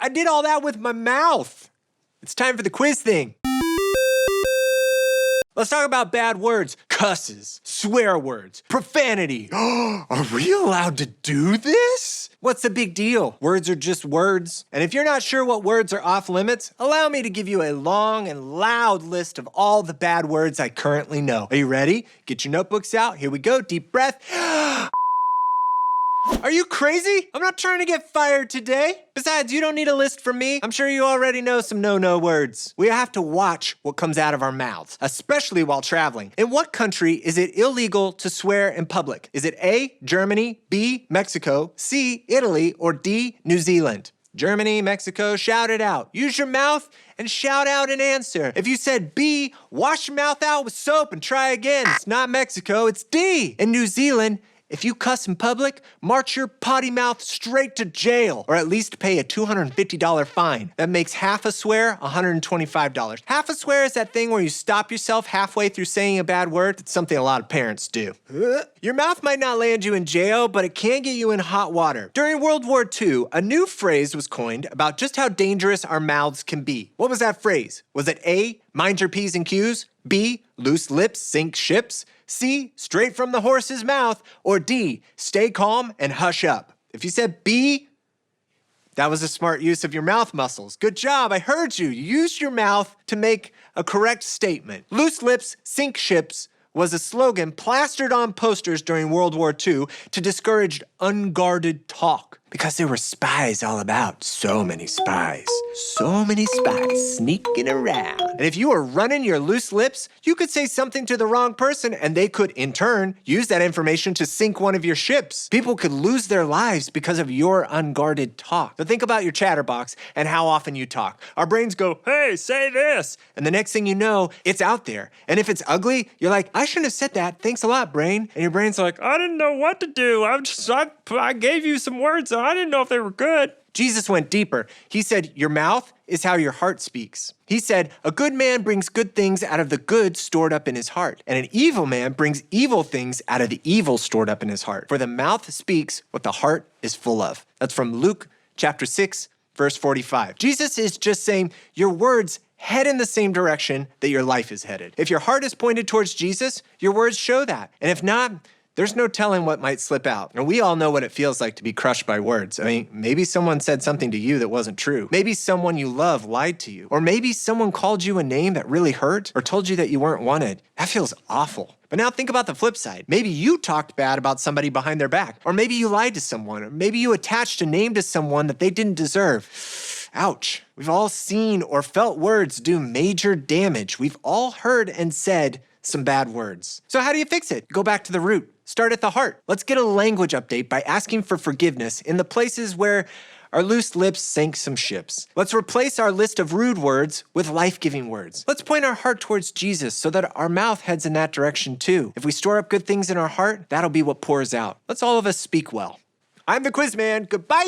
I did all that with my mouth. It's time for the quiz thing. Let's talk about bad words, cusses, swear words, profanity. Are we allowed to do this? What's the big deal? Words are just words. And if you're not sure what words are off limits, allow me to give you a long and loud list of all the bad words I currently know. Are you ready? Get your notebooks out. Here we go. Deep breath. Are you crazy? I'm not trying to get fired today. Besides, you don't need a list from me. I'm sure you already know some no-no words. We have to watch what comes out of our mouths, especially while traveling. In what country is it illegal to swear in public? Is it A, Germany, B, Mexico, C, Italy, or D, New Zealand? Germany, Mexico, shout it out. Use your mouth and shout out an answer. If you said B, wash your mouth out with soap and try again. It's not Mexico, it's D. In New Zealand, if you cuss in public, march your potty mouth straight to jail, or at least pay a $250 fine. That makes half a swear $125. Half a swear is that thing where you stop yourself halfway through saying a bad word. It's something a lot of parents do. Your mouth might not land you in jail, but it can get you in hot water. During World War II, a new phrase was coined about just how dangerous our mouths can be. What was that phrase? Was it A, mind your P's and Q's, B, loose lips sink ships, C, straight from the horse's mouth, or D, stay calm and hush up? If you said B, that was a smart use of your mouth muscles. Good job, I heard you. You used your mouth to make a correct statement. Loose lips sink ships was a slogan plastered on posters during World War II to discourage unguarded talk. Because there were spies all about. So many spies. So many spies sneaking around. And if you were running your loose lips, you could say something to the wrong person and they could, in turn, use that information to sink one of your ships. People could lose their lives because of your unguarded talk. So think about your chatterbox and how often you talk. Our brains go, hey, say this. And the next thing you know, it's out there. And if it's ugly, you're like, I shouldn't have said that. Thanks a lot, brain. And your brain's like, I didn't know what to do. I gave you some words. I didn't know if they were good. Jesus went deeper. He said, your mouth is how your heart speaks. He said, a good man brings good things out of the good stored up in his heart. And an evil man brings evil things out of the evil stored up in his heart. For the mouth speaks what the heart is full of. That's from Luke chapter 6, verse 45. Jesus is just saying your words head in the same direction that your life is headed. If your heart is pointed towards Jesus, your words show that. And if not, there's no telling what might slip out. And we all know what it feels like to be crushed by words. I mean, maybe someone said something to you that wasn't true. Maybe someone you love lied to you. Or maybe someone called you a name that really hurt or told you that you weren't wanted. That feels awful. But now think about the flip side. Maybe you talked bad about somebody behind their back. Or maybe you lied to someone. Or maybe you attached a name to someone that they didn't deserve. Ouch. We've all seen or felt words do major damage. We've all heard and said some bad words. So how do you fix it? Go back to the root. Start at the heart. Let's get a language update by asking for forgiveness in the places where our loose lips sank some ships. Let's replace our list of rude words with life-giving words. Let's point our heart towards Jesus so that our mouth heads in that direction too. If we store up good things in our heart, that'll be what pours out. Let's all of us speak well. I'm the Quizman. Goodbye!